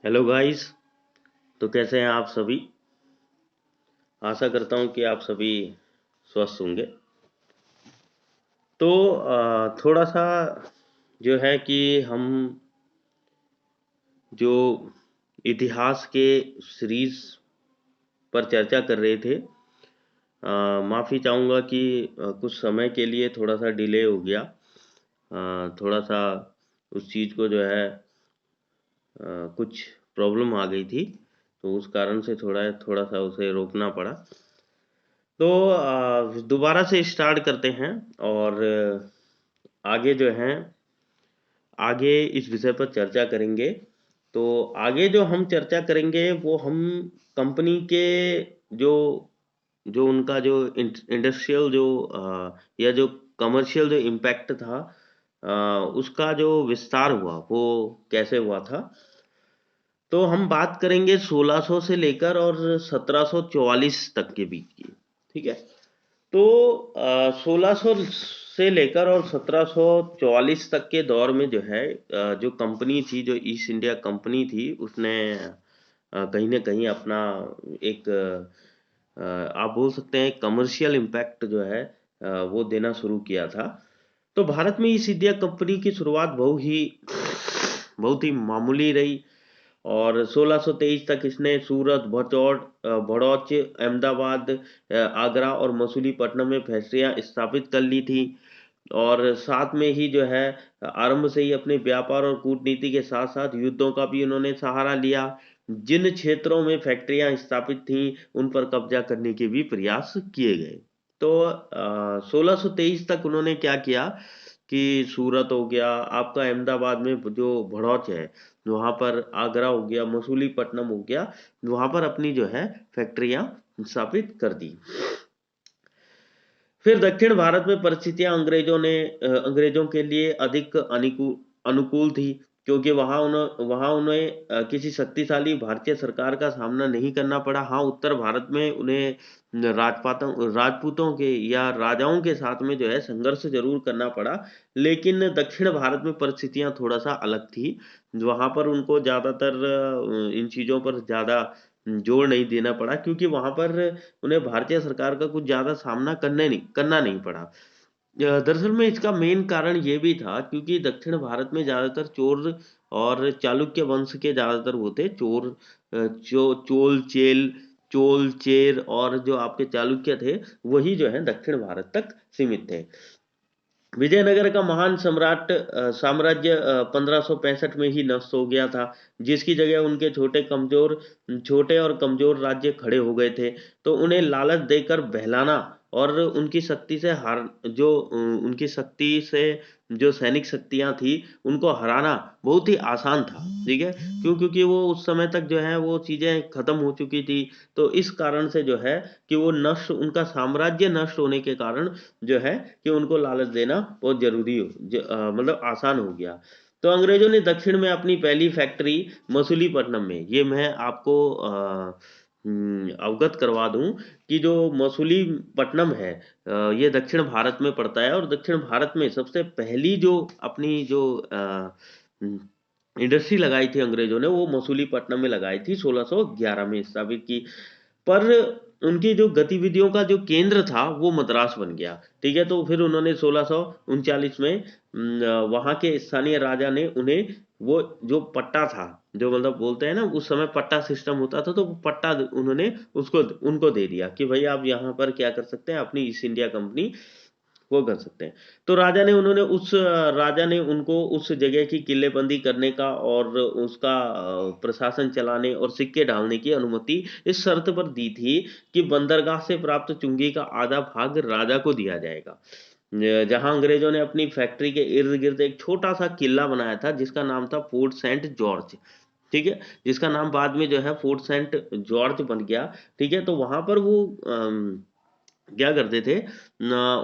Hello guys. तो कैसे हैं आप सभी। आशा करता हूं कि आप सभी स्वस्थ होंगे। तो थोड़ा सा जो है कि हम जो इतिहास के सीरीज पर चर्चा कर रहे थे। माफ़ी चाहूँगा कि कुछ समय के लिए थोड़ा सा डिले हो गया। थोड़ा सा उस चीज़ को जो है कुछ प्रॉब्लम आ गई थी, तो उस कारण से थोड़ा थोड़ा सा उसे रोकना पड़ा। तो दोबारा से स्टार्ट करते हैं और आगे जो है आगे इस विषय पर चर्चा करेंगे। तो आगे जो हम चर्चा करेंगे वो हम कंपनी के जो जो उनका जो इंडस्ट्रियल जो या जो कमर्शियल जो इम्पैक्ट था, उसका जो विस्तार हुआ वो कैसे हुआ था। तो हम बात करेंगे 1600 से लेकर और 1744 तक के बीच की। ठीक है। तो 1600 से लेकर और 1744 तक के दौर में जो है जो कंपनी थी, जो ईस्ट इंडिया कंपनी थी, उसने कहीं न कहीं अपना एक आप बोल सकते हैं कमर्शियल इम्पैक्ट जो है वो देना शुरू किया था। तो भारत में ईस्ट इंडिया कंपनी की शुरुआत बहुत ही मामूली रही और 1623 तक इसने सूरत, भड़ौच, अहमदाबाद, आगरा और मसूलीपट्टनम में फैक्ट्रियाँ स्थापित कर ली थी। और साथ में ही जो है आरंभ से ही अपने व्यापार और कूटनीति के साथ-साथ युद्धों का भी उन्होंने सहारा लिया। जिन क्षेत्रों में फैक्ट्रियाँ स्थापित थीं, उन पर कब्जा करने के भी प्रयास किए गए। तो 1623 तक उन्होंने क्या किया कि सूरत हो गया, आपका अहमदाबाद में जो भड़ौच है, वहाँ पर आगरा हो गया, मसूलीपट्टनम हो गया, वहाँ पर अपनी जो है फैक्ट्रियाँ स्थापित कर दी। फिर दक्षिण भारत में परिस्थितियां अंग्रेजों के लिए अधिक अनुकूल थी, क्योंकि वहां उन्हें किसी शक्तिशाली भारतीय सरकार का सामना नहीं करना पड़ा। हाँ, उत्तर भारत में उन्हें राजपूतों के या राजाओं के साथ में जो है संघर्ष जरूर करना पड़ा, लेकिन दक्षिण भारत में परिस्थितियां थोड़ा सा अलग थी। वहां पर उनको ज्यादातर इन चीजों पर ज्यादा जोर नहीं देना पड़ा, क्योंकि वहां पर उन्हें भारतीय सरकार का कुछ ज़्यादा सामना करना नहीं पड़ा। दरअसल में इसका मेन कारण ये भी था, क्योंकि दक्षिण भारत में ज़्यादातर चोर और चालुक्य वंश के ज़्यादातर वो थे चोर। चोल चेर और जो आपके चालुक्य थे, वही जो है दक्षिण भारत तक सीमित थे। विजयनगर का महान साम्राज्य 1565 में ही नष्ट हो गया था, जिसकी जगह उनके छोटे और कमजोर राज्य खड़े हो गए थे। तो उन्हें लालच देकर बहलाना और उनकी शक्ति से जो सैनिक शक्तियां थी, उनको हराना बहुत ही आसान था। ठीक है। क्योंकि वो उस समय तक जो है वो चीजें खत्म हो चुकी थी। तो इस कारण से जो है कि उनका साम्राज्य नष्ट होने के कारण जो है कि उनको लालच देना बहुत मतलब आसान हो गया। तो अंग्रेजों ने दक्षिण में अपनी पहली फैक्ट्री मसूलीपट्टनम में, ये मैं आपको अवगत करवा दूं कि जो मसूलीपट्टनम है, ये दक्षिण भारत में पड़ता है और दक्षिण भारत में सबसे पहली जो अपनी जो इंडस्ट्री लगाई थी अंग्रेजों ने, वो मसूलीपट्टनम में लगाई थी, 1611 में स्थापित की। पर उनकी जो गतिविधियों का जो केंद्र था वो मद्रास बन गया। ठीक है। तो फिर उन्होंने 1639 में वहां के स्थानीय राजा ने उन्हें वो जो पट्टा था, जो मतलब बोलते हैं ना उस समय पट्टा सिस्टम होता था, तो वो पट्टा उन्होंने उसको उनको दे दिया कि भाई आप यहाँ पर क्या कर सकते हैं, अपनी ईस्ट इंडिया कंपनी वो कर सकते हैं। तो राजा ने उनको उस जगह की किलेबंदी करने का और उसका प्रशासन चलाने और सिक्के ढालने की अनुमति इस शर्त पर दी थी कि बंदरगाह से प्राप्त चुंगी का आधा भाग राजा को दिया जाएगा। जहां अंग्रेजों ने अपनी फैक्ट्री के इर्द गिर्द एक छोटा सा किला बनाया था, जिसका नाम था फोर्ट सेंट जॉर्ज। ठीक है। जिसका नाम बाद में जो है फोर्ट सेंट जॉर्ज बन गया। ठीक है। तो वहां पर वो क्या करते थे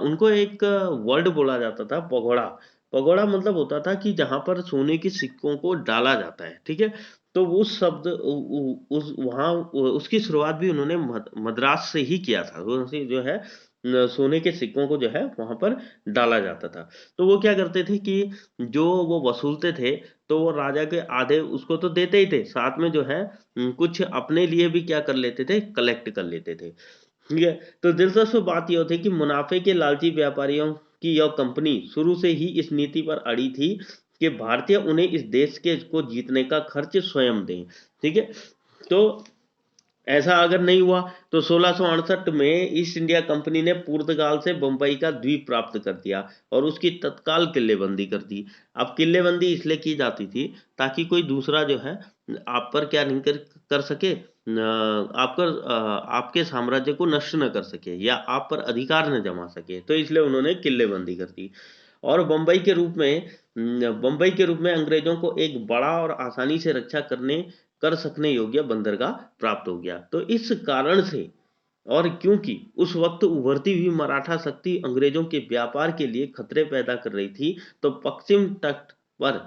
उनको एक वर्ड बोला जाता था, पगोड़ा। पगोड़ा मतलब होता था कि जहां पर सोने के सिक्कों को डाला जाता है। ठीक है। तो वो शब्द उस वहां उसकी शुरुआत भी उन्होंने मद्रास से ही किया था, जो है सोने के सिक्कों को जो है वहाँ पर डाला जाता था। तो वो क्या करते थे कि जो वो वसूलते थे, तो वो राजा के आधे उसको तो देते ही थे, साथ में जो है कुछ अपने लिए भी क्या कर लेते थे, कलेक्ट कर लेते थे। ठीक है? तो दिलचस्प बात ये होती है कि मुनाफे के लालची व्यापारियों की यह कंपनी शुरू से ही इस नीति पर अड़ी थी कि भारतीय उन्हें इस देश के को जीतने का खर्च स्वयं दें। ठीक है? तो ऐसा अगर नहीं हुआ तो 1668 में ईस्ट इंडिया कंपनी ने पुर्तगाल से बंबई का द्वीप प्राप्त कर दिया और उसकी तत्काल किल्लेबंदी कर दी। अब किल्लेबंदी इसलिए की जाती थी ताकि कोई दूसरा जो है आप पर क्या नहीं कर सके, आपके साम्राज्य को नष्ट न कर सके या आप पर अधिकार न जमा सके, तो इसलिए उन्होंने किल्लेबंदी कर दी। और बंबई के रूप में अंग्रेजों को एक बड़ा और आसानी से रक्षा कर सकने योग्य बंदरगाह प्राप्त हो गया। तो इस कारण से, और क्योंकि उस वक्त उभरती हुई मराठा शक्ति अंग्रेजों के व्यापार के लिए खतरे पैदा कर रही थी, तो पश्चिम तट पर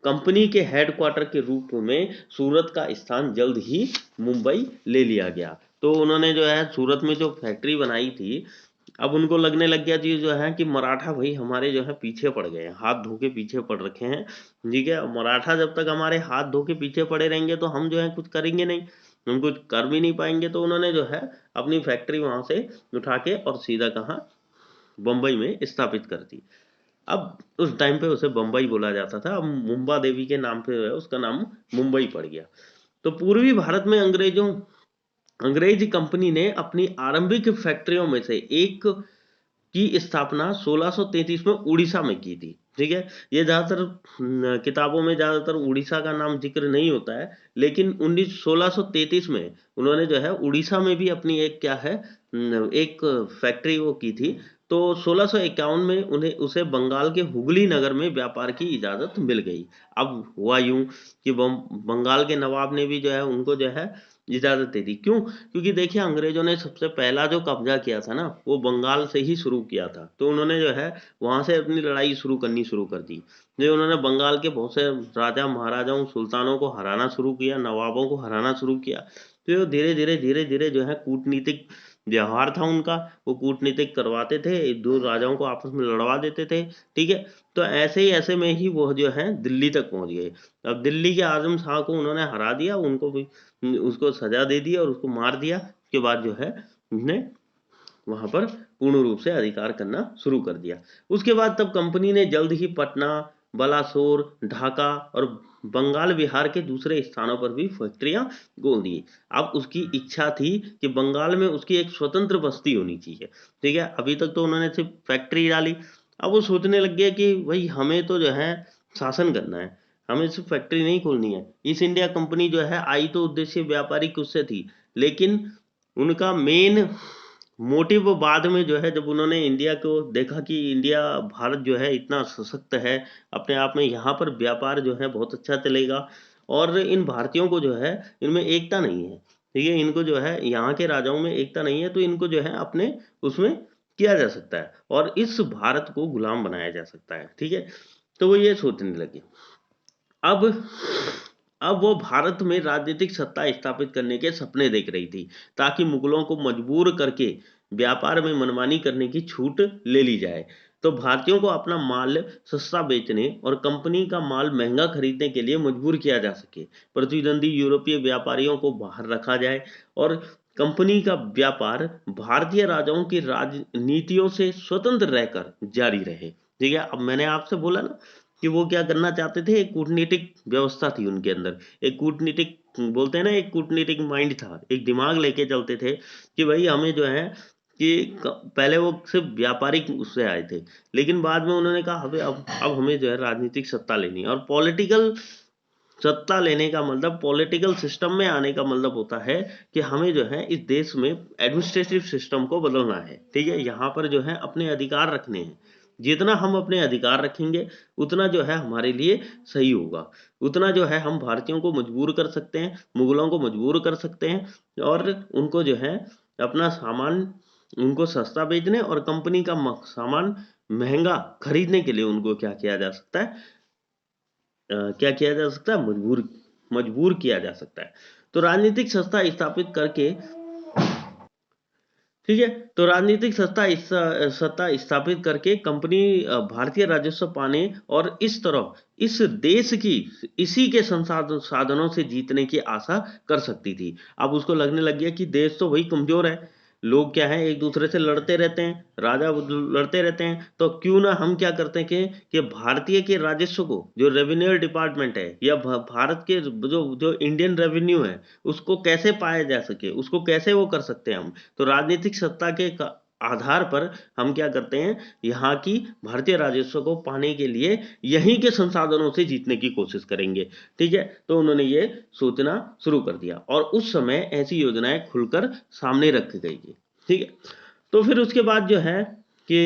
कंपनी के हेडक्वार्टर के रूप में सूरत का स्थान जल्द ही मुंबई ले लिया गया। तो उन्होंने जो है सूरत में जो फैक्ट्री बनाई थी, अब उनको लगने लग गया जी जो है कि मराठा भाई हमारे जो है पीछे पड़ गए हैं, हाथ धो के पीछे पड़ रखे हैं। ठीक है, मराठा जब तक हमारे हाथ धो के पीछे पड़े रहेंगे तो हम जो है कुछ करेंगे नहीं, हम कुछ कर भी नहीं पाएंगे। तो उन्होंने जो है अपनी फैक्ट्री वहां से उठा के और सीधा कहाँ, बंबई में स्थापित कर दी। अब उस टाइम पे उसे बंबई बोला जाता था, अब मुंबा देवी के नाम पे जो है उसका नाम मुंबई पड़ गया। तो पूर्वी भारत में अंग्रेज कंपनी ने अपनी आरंभिक फैक्ट्रियों में से एक की स्थापना 1633 में उड़ीसा में की थी। ठीक है, ये ज्यादातर किताबों में ज्यादातर उड़ीसा का नाम जिक्र नहीं होता है, लेकिन 1633 में उन्होंने जो है उड़ीसा में भी अपनी एक क्या है एक फैक्ट्री वो की थी। तो 1651 में उन्हें उसे बंगाल के हुगली नगर में व्यापार की इजाजत मिल गई। अब हुआ यूं कि बंगाल के नवाब ने भी जो है उनको जो है इजाजत दे दी। क्यों? क्योंकि देखिए अंग्रेजों ने सबसे पहला जो कब्जा किया था ना वो बंगाल से ही शुरू किया था, तो उन्होंने जो है वहां से अपनी लड़ाई शुरू कर दी। जो उन्होंने बंगाल के बहुत से राजा महाराजाओं सुल्तानों को हराना शुरू किया, नवाबों को हराना शुरू किया। तो धीरे धीरे जो है कूटनीतिक व्यवहार था उनका, वो कूटनीतिक करवाते थे, दो राजाओं को आपस में लड़वा देते थे। ठीक है, तो ऐसे में ही वो जो है दिल्ली तक पहुंच गए। अब दिल्ली के आजम शाह को उन्होंने हरा दिया, उनको भी उसको सजा दे दी और उसको मार दिया। उसके बाद जो है उसने वहां पर पूर्ण रूप से अधिकार करना शुरू कर दिया। उसके बाद तब कंपनी ने जल्द ही पटना, बलासोर, ढाका और बंगाल विहार के दूसरे स्थानों पर भी फैक्ट्रियां खोल दी। अब उसकी इच्छा थी कि बंगाल में उसकी एक स्वतंत्र बस्ती होनी चाहिए। ठीक है, अभी तक तो उन्होंने सिर्फ फैक्ट्री डाली, अब वो सोचने लग गया कि भाई हमें तो जो है शासन करना है, हमें सिर्फ फैक्ट्री नहीं खोलनी है। ईस्ट इंडिया कंपनी जो है आई तो उद्देश्य व्यापारिक उससे थी, लेकिन उनका मेन मोटिव बाद में जो है जब उन्होंने इंडिया को देखा कि इंडिया भारत जो है इतना सशक्त है अपने आप में, यहाँ पर व्यापार जो है बहुत अच्छा चलेगा और इन भारतीयों को जो है इनमें एकता नहीं है। ठीक है, इनको जो है यहाँ के राजाओं में एकता नहीं है, तो इनको जो है अपने उसमें किया जा सकता है और इस भारत को गुलाम बनाया जा सकता है। ठीक है, तो वो ये सोचने लगे। अब अब वो भारत में राजनीतिक सत्ता स्थापित करने के सपने देख रही थी ताकि मुगलों को मजबूर करके व्यापार में मनमानी करने की छूट ले ली जाए। तो भारतीयों को अपना माल सस्ता बेचने और कंपनी का माल महंगा खरीदने के लिए मजबूर किया जा सके। प्रतिद्वंदी यूरोपीय व्यापारियों को बाहर रखा जाए और कंपनी का व्यापार भारतीय राजाओं की राजनीतियों से स्वतंत्र रहकर जारी रहे। ठीक है, अब मैंने आपसे बोला ना कि वो क्या करना चाहते थे, एक कूटनीतिक व्यवस्था थी उनके अंदर, एक कूटनीतिक बोलते हैं ना, एक कूटनीतिक माइंड था, एक दिमाग लेके चलते थे कि भाई हमें जो है कि पहले वो सिर्फ व्यापारिक उससे आए थे, लेकिन बाद में उन्होंने कहा अब हमें जो है राजनीतिक सत्ता लेनी है। और पॉलिटिकल सत्ता लेने का मतलब, पॉलिटिकल सिस्टम में आने का मतलब होता है कि हमें जो है इस देश में एडमिनिस्ट्रेटिव सिस्टम को बदलना है। ठीक है, यहाँ पर जो है अपने अधिकार रखने हैं, जितना हम अपने अधिकार रखेंगे उतना जो है हमारे लिए सही होगा, उतना जो है हम भारतीयों को मजबूर कर सकते हैं, मुगलों को मजबूर कर सकते हैं और उनको जो है अपना सामान उनको सस्ता बेचने और कंपनी का सामान महंगा खरीदने के लिए उनको क्या किया जा सकता है, क्या किया जा सकता है, मजबूर मजबूर किया जा सकता है। तो राजनीतिक संस्था स्थापित करके ठीक है। तो राजनीतिक सत्ता स्थापित करके कंपनी भारतीय राजस्व पाने और इस तरह इस देश की इसी के साधनों से जीतने की आशा कर सकती थी। अब उसको लगने लग गया कि देश तो वही कमजोर है, लोग क्या है एक दूसरे से लड़ते रहते हैं, राजा लड़ते रहते हैं, तो क्यों ना हम क्या करते हैं कि भारतीय के राजस्व को, जो रेवेन्यू डिपार्टमेंट है या भारत के जो जो इंडियन रेवेन्यू है, उसको कैसे पाया जा सके, उसको कैसे वो कर सकते हैं हम। तो राजनीतिक सत्ता के आधार पर हम क्या करते हैं, यहाँ की भारतीय राजस्व को पाने के लिए यहीं के संसाधनों से जीतने की कोशिश करेंगे। ठीक है, तो उन्होंने ये सोचना शुरू कर दिया और उस समय ऐसी योजनाएं खुलकर सामने रखी गई थी। ठीक है, तो फिर उसके बाद जो है कि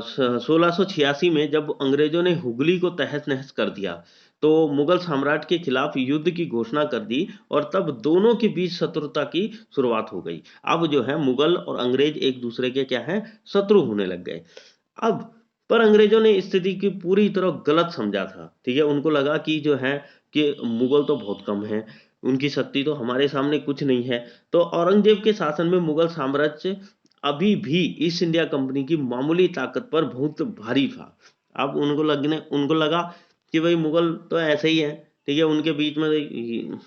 1686 में जब अंग्रेजों ने हुगली को तहस नहस कर दिया, तो मुगल सम्राट के खिलाफ युद्ध की घोषणा कर दी और तब दोनों के बीच शत्रुता की शुरुआत हो गई। अब जो है मुगल और अंग्रेज एक दूसरे के क्या है, शत्रु होने लग गए। अब पर अंग्रेजों ने स्थिति की पूरी तरह गलत समझा था। ठीक है, उनको लगा कि जो है कि मुगल तो बहुत कम है, उनकी शक्ति तो हमारे सामने कुछ नहीं है। तो औरंगजेब के शासन में मुगल साम्राज्य अभी भी ईस्ट इंडिया कंपनी की मामूली ताकत पर बहुत भारी था। अब उनको लगा कि भाई मुगल तो ऐसे ही है, ठीक है, उनके बीच में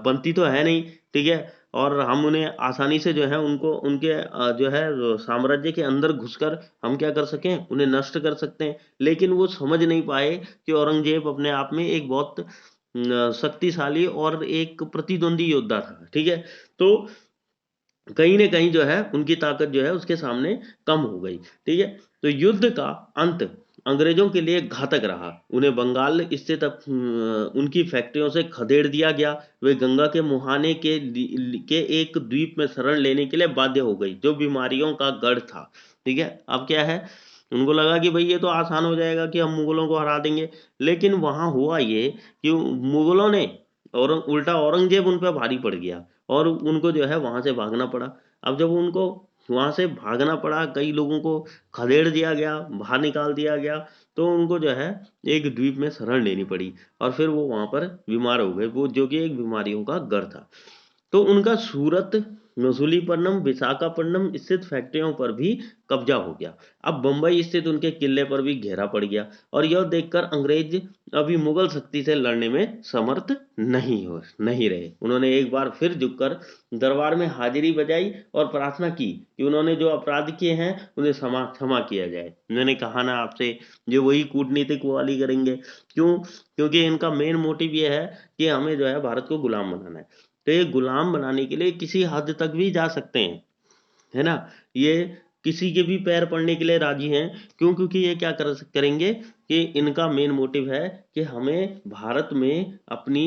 बनती तो है नहीं। ठीक है, और हम उन्हें आसानी से जो है उनको उनके जो है साम्राज्य के अंदर घुसकर हम क्या कर सकें, उन्हें नष्ट कर सकते हैं। लेकिन वो समझ नहीं पाए कि औरंगजेब अपने आप में एक बहुत शक्तिशाली और एक प्रतिद्वंदी योद्धा था। ठीक है, तो कहीं न कहीं जो है उनकी ताकत जो है उसके सामने कम हो गई। ठीक है, तो युद्ध का अंत अंग्रेजों के लिए घातक रहा। उन्हें बंगाल स्थित उनकी फैक्ट्रियों से खदेड़ दिया गया। वे गंगा के मुहाने के एक द्वीप में शरण लेने के लिए बाध्य हो गई, जो बीमारियों का गढ़ था। ठीक है, अब क्या है, उनको लगा कि भाई ये तो आसान हो जाएगा कि हम मुगलों को हरा देंगे। लेकिन वहां हुआ ये कि मुगलों ने और उल्टा औरंगजेब उन पर भारी पड़ गया और उनको जो है वहां से भागना पड़ा। अब जब उनको वहां से भागना पड़ा, कई लोगों को खदेड़ दिया गया, बाहर निकाल दिया गया, तो उनको जो है एक द्वीप में शरण लेनी पड़ी और फिर वो वहां पर बीमार हो गए, वो जो कि एक बीमारियों का गढ़ था। तो उनका सूरत, मसूलीपट्टनम, विशाखापट्टनम स्थित फैक्ट्रियों पर भी कब्जा हो गया। अब बंबई स्थित उनके किले पर भी घेरा पड़ गया और यह देखकर अंग्रेज अभी मुगल शक्ति से लड़ने में समर्थ नहीं रहे। उन्होंने एक बार फिर झुककर दरबार में हाजिरी बजाई और प्रार्थना की कि उन्होंने जो अपराध किए हैं उन्हें क्षमा किया जाए। मैंने कहा ना आपसे, जो वही कूटनीतिक वाली करेंगे। क्यों? क्योंकि इनका मेन मोटिव ये है कि हमें जो है भारत को गुलाम बनाना है। तो ये गुलाम बनाने के लिए किसी हद तक भी जा सकते हैं, है ना, ये किसी के भी पैर पड़ने के लिए राजी हैं। क्यों? क्योंकि ये क्या करेंगे कि इनका मेन मोटिव है कि हमें भारत में अपनी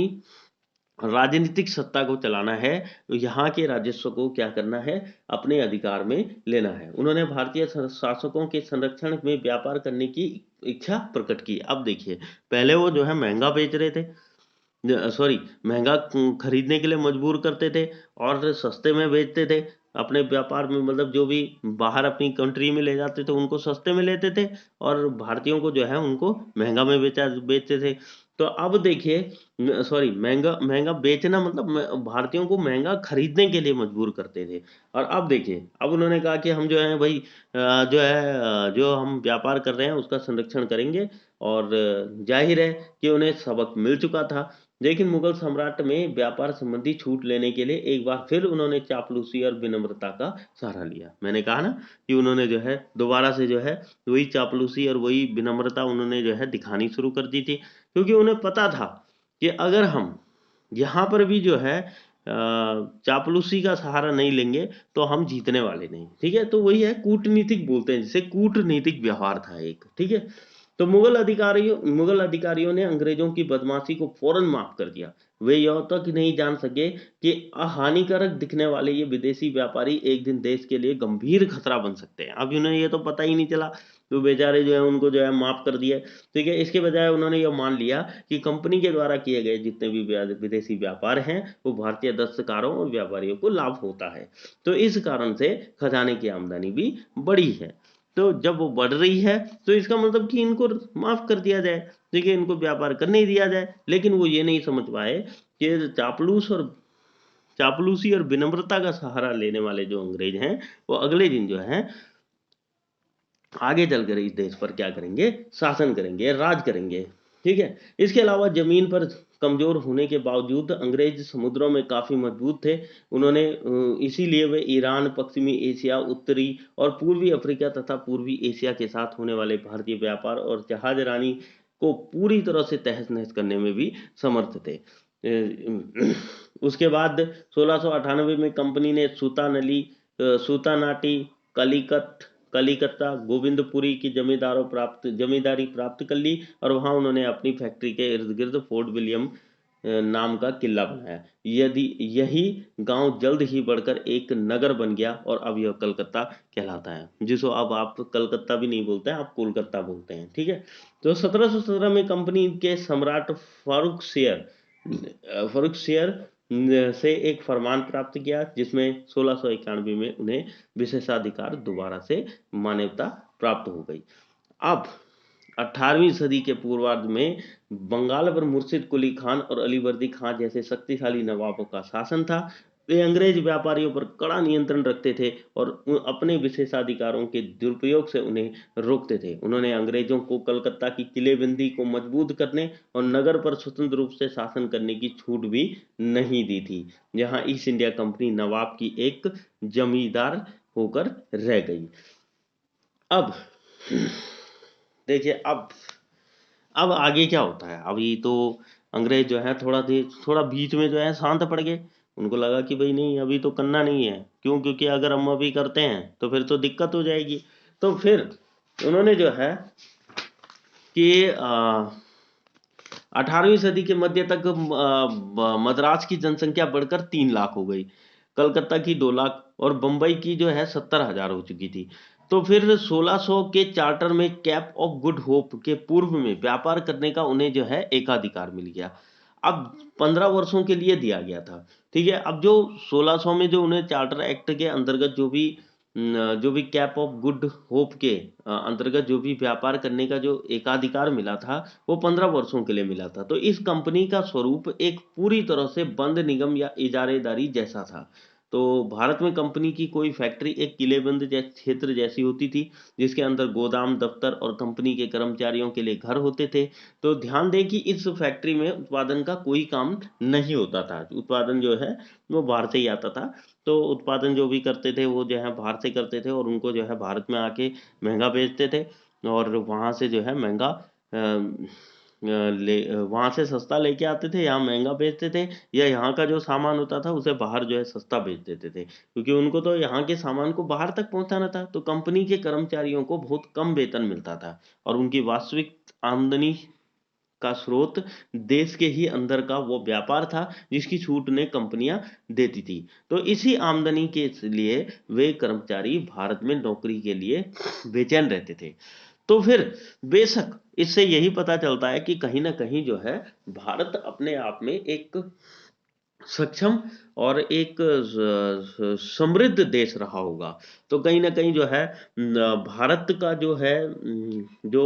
राजनीतिक सत्ता को चलाना है, यहाँ के राजस्व को क्या करना है, अपने अधिकार में लेना है। उन्होंने भारतीय शासकों के संरक्षण में व्यापार करने की इच्छा प्रकट की। अब देखिए, पहले वो जो है महंगा बेच रहे थे, सॉरी, महंगा खरीदने के लिए मजबूर करते थे और सस्ते में बेचते थे अपने व्यापार में। मतलब जो भी बाहर अपनी कंट्री में ले जाते थे उनको सस्ते में लेते थे और भारतीयों को जो है उनको महंगा में बेचते थे। तो अब देखिए, सॉरी, महंगा महंगा बेचना मतलब भारतीयों को महंगा खरीदने के लिए मजबूर करते थे। और अब देखिए, अब उन्होंने कहा कि हम जो है भाई जो है जो हम व्यापार कर रहे हैं उसका संरक्षण करेंगे। और जाहिर है कि उन्हें सबक मिल चुका था। लेकिन मुगल सम्राट में व्यापार संबंधी छूट लेने के लिए एक बार फिर उन्होंने चापलूसी और विनम्रता का सहारा लिया। मैंने कहा ना कि उन्होंने जो है दोबारा से जो है वही चापलूसी और वही विनम्रता उन्होंने जो है दिखानी शुरू कर दी थी, क्योंकि उन्हें पता था कि अगर हम यहाँ पर भी जो है चापलूसी का सहारा नहीं लेंगे तो हम जीतने वाले नहीं। ठीक है, तो वही है, कूटनीतिक बोलते हैं जिसे, कूटनीतिक व्यवहार था एक। ठीक है, तो मुगल अधिकारियों ने अंग्रेजों की बदमाशी को फौरन माफ कर दिया। वे यह तक नहीं जान सके कि हानिकारक दिखने वाले ये विदेशी व्यापारी एक दिन देश के लिए गंभीर खतरा बन सकते हैं। अब उन्हें ये तो पता ही नहीं चला, तो बेचारे जो है उनको जो है माफ कर दिया। ठीक है, इसके बजाय उन्होंने यह मान लिया कि कंपनी के द्वारा किए गए जितने भी विदेशी व्यापार हैं वो भारतीय दस्तकारों और व्यापारियों को लाभ होता है। तो इस कारण से खजाने की आमदनी भी बढ़ी है। तो जब वो बढ़ रही है तो इसका मतलब कि इनको माफ कर दिया जाए, ठीक है, इनको व्यापार करने ही दिया जाए। लेकिन वो ये नहीं समझ पाए कि चापलूसी और विनम्रता का सहारा लेने वाले जो अंग्रेज हैं वो अगले दिन जो है आगे चलकर इस देश पर क्या करेंगे, शासन करेंगे, राज करेंगे। ठीक है। इसके अलावा जमीन पर कमजोर होने के बावजूद अंग्रेज समुद्रों में काफी मजबूत थे। उन्होंने इसीलिए वे ईरान, पश्चिमी एशिया, उत्तरी और पूर्वी अफ्रीका तथा पूर्वी एशिया के साथ होने वाले भारतीय व्यापार और जहाजरानी को पूरी तरह से तहस नहस करने में भी समर्थ थे। उसके बाद 1698 में कंपनी ने सूतानाटी, कलिकत कलिकत्ता, गोविंदपुरी की जमींदारी प्राप्त कर ली और वहां उन्होंने अपनी फैक्ट्री के इर्द गिर्द फोर्ट विलियम नाम का किला बनाया। यदि यही गांव जल्द ही बढ़कर एक नगर बन गया और अब यह कलकत्ता कहलाता है, जिसको अब आप कलकत्ता भी नहीं बोलते हैं, आप कोलकाता बोलते हैं। ठीक है। तो 1717 में कंपनी के सम्राट फारूक शेयर से एक फरमान प्राप्त किया, जिसमें 1691 में उन्हें विशेषाधिकार दोबारा से मान्यता प्राप्त हो गई। अब 18वीं सदी के पूर्वार्ध में बंगाल पर मुर्शिद कुली खान और अलीवर्दी खान जैसे शक्तिशाली नवाबों का शासन था। वे अंग्रेज व्यापारियों पर कड़ा नियंत्रण रखते थे और अपने विशेषाधिकारों के दुरुपयोग से उन्हें रोकते थे। उन्होंने अंग्रेजों को कलकत्ता की किलेबंदी को मजबूत करने और नगर पर स्वतंत्र रूप से शासन करने की छूट भी नहीं दी थी, जहां ईस्ट इंडिया कंपनी नवाब की एक जमींदार होकर रह गई। अब देखिए, अब आगे क्या होता है। अभी तो अंग्रेज जो है थोड़ा बीच में जो है शांत पड़ गए। उनको लगा कि भाई नहीं, अभी तो करना नहीं है। क्यों? क्योंकि अगर हम अभी करते हैं तो फिर तो दिक्कत हो जाएगी। तो फिर उन्होंने जो है कि 18वीं सदी के मध्य तक मद्रास की जनसंख्या बढ़कर 3 लाख हो गई, कलकत्ता की 2 लाख और बंबई की जो है 70,000 हो चुकी थी। तो फिर 1600 के चार्टर में कैप ऑफ गुड होप के पूर्व में व्यापार करने का उन्हें जो है एकाधिकार मिल गया। अब 15 वर्षों के लिए दिया गया था। ठीक है। अब जो 1600 में जो उन्हें चार्टर एक्ट के अंतर्गत जो भी कैप ऑफ गुड होप के अंतर्गत जो भी व्यापार करने का जो एकाधिकार मिला था, वो 15 वर्षों के लिए मिला था। तो इस कंपनी का स्वरूप एक पूरी तरह से बंद निगम या इजारेदारी जैसा था। तो भारत में कंपनी की कोई फैक्ट्री एक किलेबंद क्षेत्र जैसी होती थी, जिसके अंदर गोदाम, दफ्तर और कंपनी के कर्मचारियों के लिए घर होते थे। तो ध्यान दें कि इस फैक्ट्री में उत्पादन का कोई काम नहीं होता था। उत्पादन जो है वो बाहर से ही आता था। तो उत्पादन जो भी करते थे वो जो है बाहर से करते थे और उनको जो है भारत में आके महंगा बेचते थे और वहाँ से जो है महंगा वहाँ से सस्ता लेके आते थे, यहाँ महंगा बेचते थे, या यहाँ का जो सामान होता था उसे बाहर जो है सस्ता बेच देते थे, क्योंकि उनको तो यहाँ के सामान को बाहर तक पहुँचाना था। तो कंपनी के कर्मचारियों को बहुत कम वेतन मिलता था और उनकी वास्तविक आमदनी का स्रोत देश के ही अंदर का वो व्यापार था जिसकी छूट ने कंपनियां देती थी। तो इसी आमदनी के लिए वे कर्मचारी भारत में नौकरी के लिए बेचैन रहते थे। तो फिर बेशक इससे यही पता चलता है कि कहीं ना कहीं जो है भारत अपने आप में एक सक्षम और एक समृद्ध देश रहा होगा। तो कहीं ना कहीं जो है भारत का जो है जो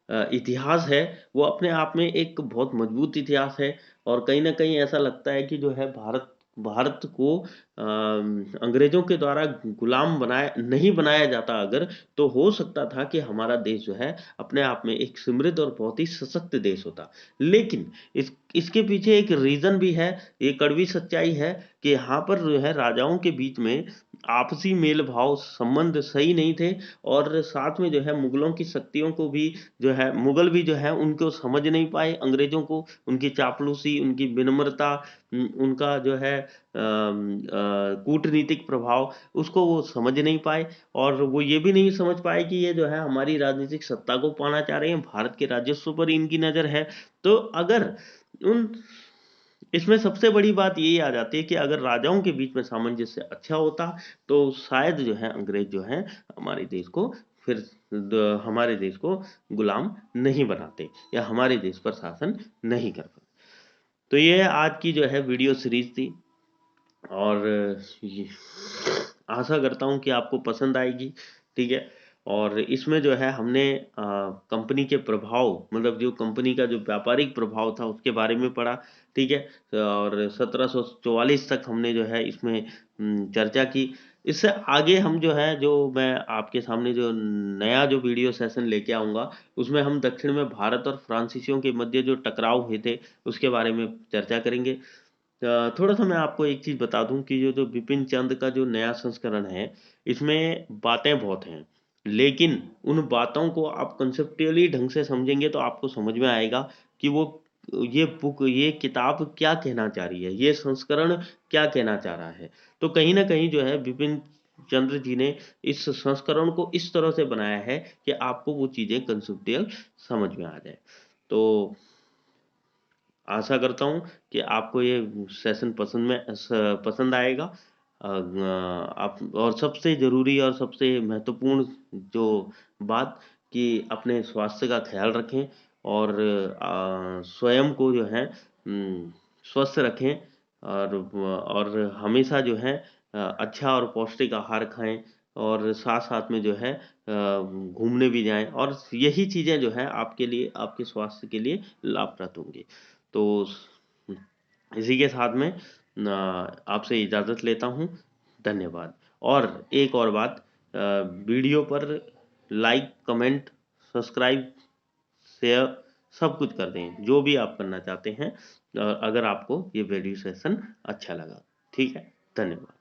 इतिहास है वो अपने आप में एक बहुत मजबूत इतिहास है। और कहीं ना कहीं ऐसा लगता है कि जो है भारत भारत को अंग्रेजों के द्वारा गुलाम नहीं बनाया जाता अगर, तो हो सकता था कि हमारा देश जो है अपने आप में एक समृद्ध और बहुत ही सशक्त देश होता। लेकिन इसके पीछे एक रीजन भी है, ये कड़वी सच्चाई है कि यहाँ पर जो है राजाओं के बीच में आपसी मेल भाव संबंध सही नहीं थे। और साथ में जो है मुगलों की शक्तियों को भी जो है मुगल भी जो है उनको समझ नहीं पाए, अंग्रेजों को, उनकी चापलूसी, उनकी विनम्रता, उनका जो है कूटनीतिक प्रभाव, उसको वो समझ नहीं पाए। और वो ये भी नहीं समझ पाए कि ये जो है हमारी राजनीतिक सत्ता को पाना चाह रहे हैं, भारत के राजस्व पर इनकी नजर है। तो अगर उन इसमें सबसे बड़ी बात यही आ जाती है कि अगर राजाओं के बीच में सामंजस्य अच्छा होता तो शायद जो है अंग्रेज जो है हमारे देश को फिर हमारे देश को गुलाम नहीं बनाते या हमारे देश पर शासन नहीं कर पाते। तो ये आज की जो है वीडियो सीरीज थी और आशा करता हूँ कि आपको पसंद आएगी। ठीक है। और इसमें जो है हमने कंपनी के प्रभाव, मतलब जो कंपनी का जो व्यापारिक प्रभाव था उसके बारे में पढ़ा, ठीक है। और 1744 तक हमने जो है इसमें चर्चा की। इससे आगे हम जो है, जो मैं आपके सामने जो नया जो वीडियो सेशन लेके आऊँगा, उसमें हम दक्षिण में भारत और फ्रांसीसियों के मध्य जो टकराव हुए थे उसके बारे में चर्चा करेंगे। थोड़ा-सा मैं आपको एक चीज़ बता दूँ कि जो जो बिपिन चंद का जो नया संस्करण है, इसमें बातें बहुत हैं, लेकिन उन बातों को आप कॉन्सेप्चुअली ढंग से समझेंगे तो आपको समझ में आएगा कि ये किताब क्या कहना चाह रही है, ये संस्करण क्या कहना चाह रहा है। तो कहीं न कहीं जो है बिपिन चंद्र जी ने इस संस्करण को इस तरह से बनाया है कि आपको वो चीज़ें कॉन्सेप्चुअल समझ में आ जाए। तो आशा करता हूँ कि आपको ये सेशन पसंद आएगा। आप, और सबसे ज़रूरी और सबसे महत्वपूर्ण जो बात, कि अपने स्वास्थ्य का ख्याल रखें और स्वयं को जो है स्वस्थ रखें, और हमेशा जो है अच्छा और पौष्टिक आहार खाएँ, और साथ-साथ में जो है घूमने भी जाएँ, और यही चीज़ें जो हैं आपके लिए, आपके स्वास्थ्य के लिए लाभप्रद होंगी। तो इसी के साथ में आपसे इजाज़त लेता हूँ। धन्यवाद। और एक और बात, वीडियो पर लाइक, कमेंट, सब्सक्राइब, शेयर सब कुछ कर दें, जो भी आप करना चाहते हैं, अगर आपको ये वीडियो सेशन अच्छा लगा। ठीक है? धन्यवाद।